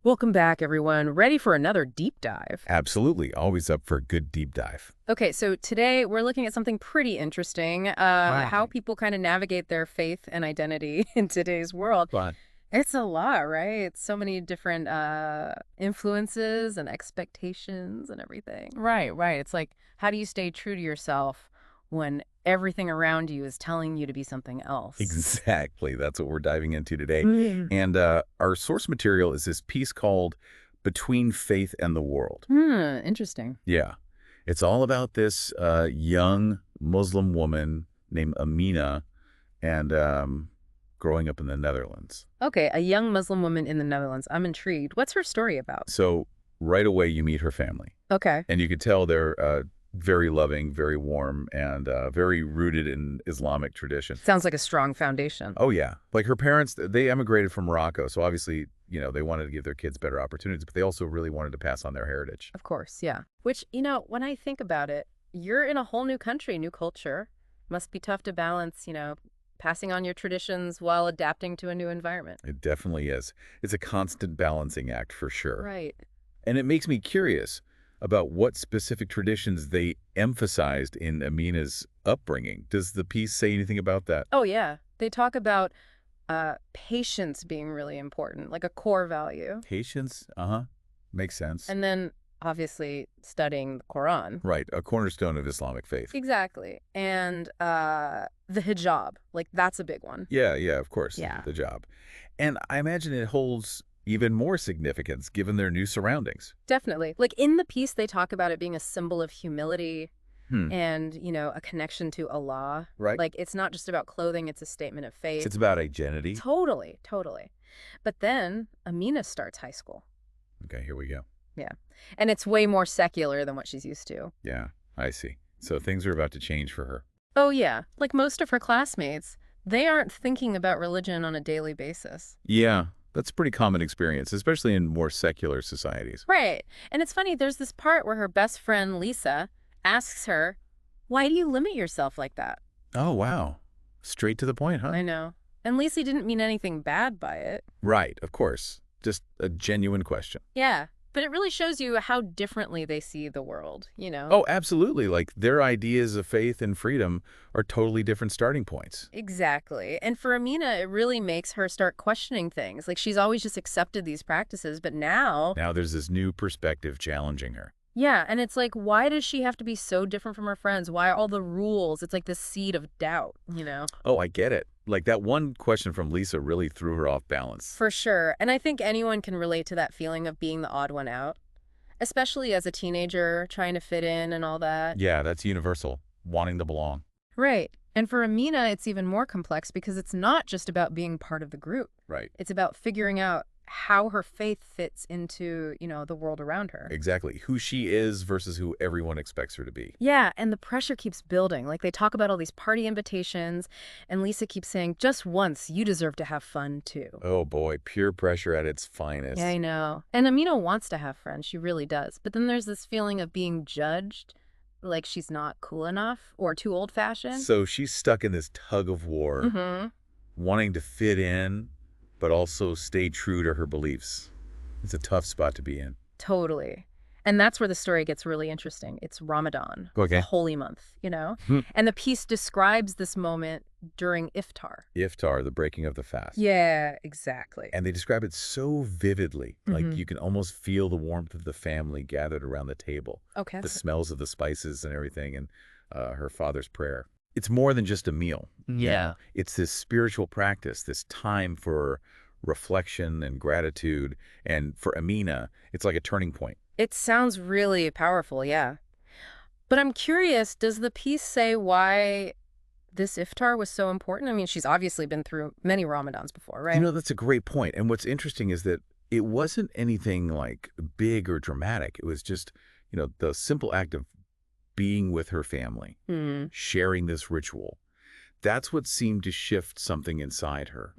Welcome back, everyone. Ready for another deep dive. Absolutely. Always up for a good deep dive. Okay, so today we're looking at something pretty interesting, how Right. people kind of navigate their faith and identity in today's world. Fun. It's a lot, right? It's so many different influences and expectations and everything. Right, right. It's like, how do you stay true to yourself when everything around you is telling you to be something else? Exactly. That's what we're diving into today. Mm. And our source material is this piece called Between Faith and the World. Interesting. Yeah. It's all about this young Muslim woman named Amina and growing up in the Netherlands. Okay, a young Muslim woman in the Netherlands. I'm intrigued. What's her story about? So right away you meet her family. Okay. And you could tell they're very loving, very warm, and very rooted in Islamic tradition. Sounds like a strong foundation. Oh, yeah. Like her parents, they emigrated from Morocco. So obviously, they wanted to give their kids better opportunities, but they also really wanted to pass on their heritage. Of course, yeah. Which, when I think about it, you're in a whole new country, new culture. Must be tough to balance, passing on your traditions while adapting to a new environment. It definitely is. It's a constant balancing act for sure. Right. And it makes me curious about what specific traditions they emphasized in Amina's upbringing. Does the piece say anything about that? Oh, yeah. They talk about patience being really important, like a core value. Patience? Uh-huh. Makes sense. And then, obviously, studying the Quran. Right. A cornerstone of Islamic faith. Exactly. And the hijab, like that's a big one. Yeah, of course. Yeah. The job. And I imagine it holds even more significance given their new surroundings. Definitely. Like in the piece, they talk about it being a symbol of humility Hmm. and, a connection to Allah. Right? Like it's not just about clothing, it's a statement of faith. It's about identity. Totally, totally. But then Amina starts high school. Okay, here we go. Yeah. And it's way more secular than what she's used to. Yeah, I see. So things are about to change for her. Oh, yeah. Like most of her classmates, they aren't thinking about religion on a daily basis. Yeah, that's a pretty common experience, especially in more secular societies. Right. And it's funny, there's this part where her best friend, Lisa, asks her, why do you limit yourself like that? Oh, wow. Straight to the point, huh? I know. And Lisa didn't mean anything bad by it. Right, of course. Just a genuine question. Yeah. But it really shows you how differently they see the world. Oh, absolutely. Like their ideas of faith and freedom are totally different starting points. Exactly. And for Amina, it really makes her start questioning things. Like she's always just accepted these practices, but now, Now there's this new perspective challenging her. yeah, and it's like, why does she have to be so different from her friends? Why all the rules? It's like this seed of doubt. Oh, I get it. Like that one question from Lisa really threw her off balance. For sure. And I think anyone can relate to that feeling of being the odd one out, especially as a teenager trying to fit in and all that. Yeah, that's universal. Wanting to belong. Right. And for Amina, it's even more complex because it's not just about being part of the group. Right. It's about figuring out how her faith fits into, the world around her. Exactly. Who she is versus who everyone expects her to be. Yeah, and the pressure keeps building. Like they talk about all these party invitations, and Lisa keeps saying, just once, you deserve to have fun too. Oh boy, peer pressure at its finest. Yeah, I know. And Amina wants to have friends. She really does. But then there's this feeling of being judged, like she's not cool enough or too old-fashioned. So she's stuck in this tug of war, wanting to fit in, but also stay true to her beliefs. It's a tough spot to be in. Totally. And that's where the story gets really interesting. It's Ramadan, Okay. the holy month. And the piece describes this moment during iftar. Iftar, the breaking of the fast. Yeah, exactly. And they describe it so vividly. Like Mhm. you can almost feel the warmth of the family gathered around the table. Okay. The smells of the spices and everything, and her father's prayer. It's more than just a meal. Yeah. It's this spiritual practice, this time for reflection and gratitude. And for Amina, it's like a turning point. It sounds really powerful, yeah. But I'm curious, does the piece say why this iftar was so important? I mean, she's obviously been through many Ramadans before, right? That's a great point. And what's interesting is that it wasn't anything like big or dramatic. It was just, the simple act of being with her family, sharing this ritual. That's what seemed to shift something inside her.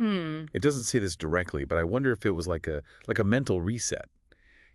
It doesn't say this directly, but I wonder if it was like a mental reset.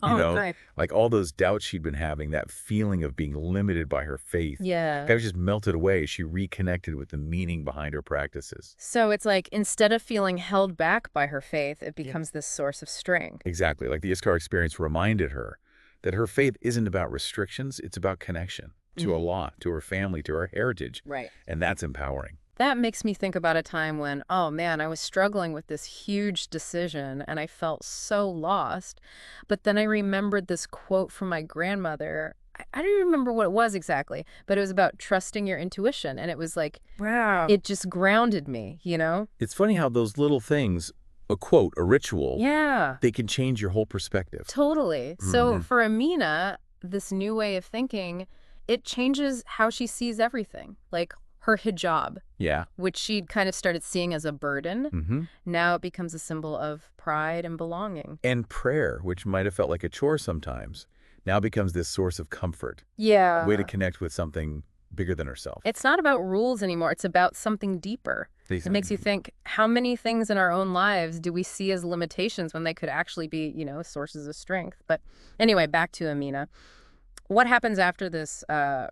You Oh, know, nice. like all those doubts she'd been having, that feeling of being limited by her faith, Yeah. kind of just melted away as she reconnected with the meaning behind her practices. So it's like instead of feeling held back by her faith, it becomes this source of strength. Exactly. Like the Iskar experience reminded her that her faith isn't about restrictions, it's about connection to Allah, to her family, to her heritage. Right. And that's empowering. That makes me think about a time when, oh man, I was struggling with this huge decision and I felt so lost. But then I remembered this quote from my grandmother. I don't remember what it was exactly, but it was about trusting your intuition. And it was like, wow, it just grounded me, you know? It's funny how those little things, a quote, a ritual, Yeah, they can change your whole perspective. totally. So for Amina, this new way of thinking, it changes how she sees everything. Like her hijab, Yeah. which she'd kind of started seeing as a burden. Now it becomes a symbol of pride and belonging. And prayer, which might have felt like a chore sometimes, now becomes this source of comfort, a Yeah. way to connect with something bigger than herself. It's not about rules anymore. It's about something deeper. It makes you think, how many things in our own lives do we see as limitations when they could actually be, sources of strength? But anyway, back to Amina. What happens after this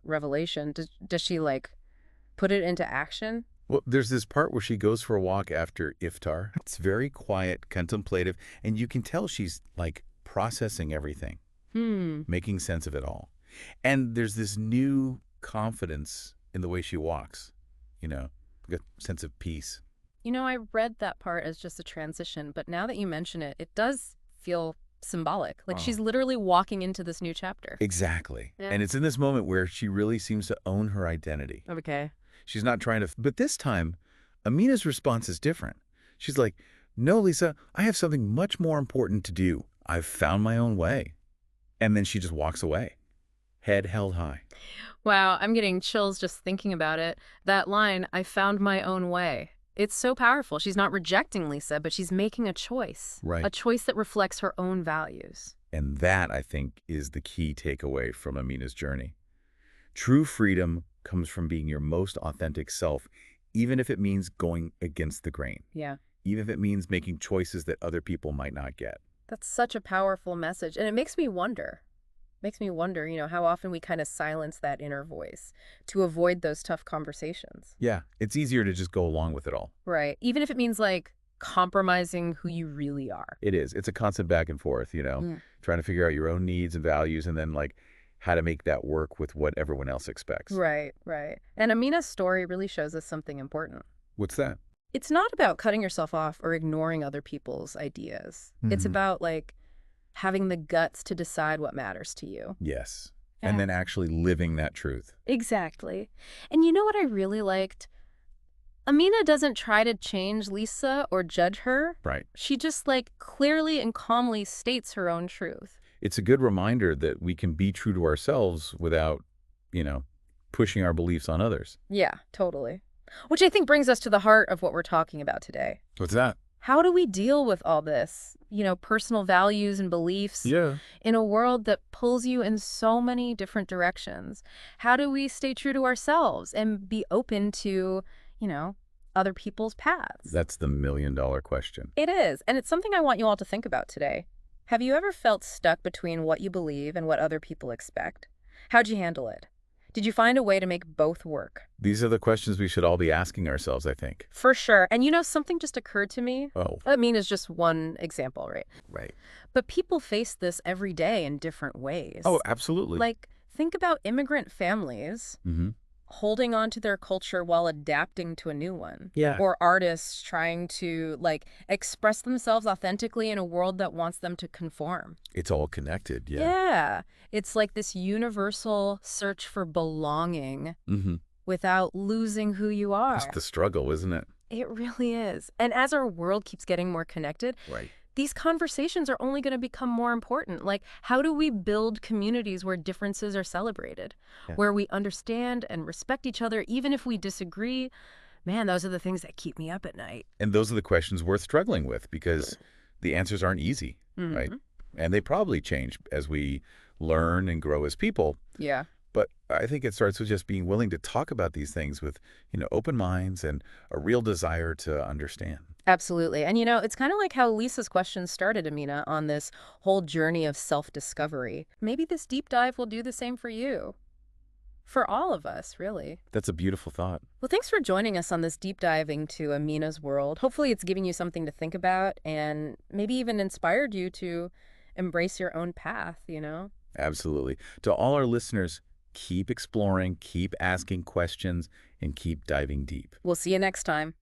revelation? Does she, put it into action? Well, there's this part where she goes for a walk after iftar. It's very quiet, contemplative, and you can tell she's like processing everything, making sense of it all. And there's this new confidence in the way she walks, like a sense of peace. I read that part as just a transition, but now that you mention it, it does feel symbolic. Like she's literally walking into this new chapter. Exactly. Yeah. And it's in this moment where she really seems to own her identity. Okay. She's not trying to, but this time, Amina's response is different. She's like, no, Lisa, I have something much more important to do. I've found my own way. And then she just walks away, head held high. Wow, I'm getting chills just thinking about it. That line, I found my own way. It's so powerful. She's not rejecting Lisa, but she's making a choice. Right. A choice that reflects her own values. And that, I think, is the key takeaway from Amina's journey. True freedom comes from being your most authentic self, even if it means going against the grain. Yeah. Even if it means making choices that other people might not get. That's such a powerful message. And it makes me wonder. How often we kind of silence that inner voice to avoid those tough conversations. Yeah, it's easier to just go along with it all. Right. Even if it means compromising who you really are. It is. It's a constant back and forth, trying to figure out your own needs and values and then how to make that work with what everyone else expects. Right, right. And Amina's story really shows us something important. What's that? It's not about cutting yourself off or ignoring other people's ideas. It's about having the guts to decide what matters to you. Yes. Yeah. And then actually living that truth. Exactly. And you know what I really liked? Amina doesn't try to change Lisa or judge her. Right. She just clearly and calmly states her own truth. It's a good reminder that we can be true to ourselves without, pushing our beliefs on others. Yeah, totally. Which I think brings us to the heart of what we're talking about today. What's that? How do we deal with all this, personal values and beliefs in a world that pulls you in so many different directions? How do we stay true to ourselves and be open to, other people's paths? That's the million-dollar question. It is. And it's something I want you all to think about today. Have you ever felt stuck between what you believe and what other people expect? How'd you handle it? Did you find a way to make both work? These are the questions we should all be asking ourselves, I think. For sure. And something just occurred to me. Oh. I mean, it's just one example, right? Right. But people face this every day in different ways. Oh, absolutely. Think about immigrant families holding on to their culture while adapting to a new one. Yeah. Or artists trying to, express themselves authentically in a world that wants them to conform. It's all connected, yeah. Yeah. It's like this universal search for belonging without losing who you are. It's the struggle, isn't it? It really is. And as our world keeps getting more connected, right, these conversations are only going to become more important. How do we build communities where differences are celebrated, where we understand and respect each other, even if we disagree? Man, those are the things that keep me up at night. And those are the questions worth struggling with because the answers aren't easy, right? And they probably change as we learn and grow as people. Yeah. But I think it starts with just being willing to talk about these things with, open minds and a real desire to understand. Absolutely. And it's kind of like how Lisa's question started, Amina, on this whole journey of self-discovery. Maybe this deep dive will do the same for you. For all of us, really. That's a beautiful thought. Well, thanks for joining us on this deep diving to Amina's world. Hopefully it's giving you something to think about and maybe even inspired you to embrace your own path. Absolutely. To all our listeners, keep exploring, keep asking questions, and keep diving deep. We'll see you next time.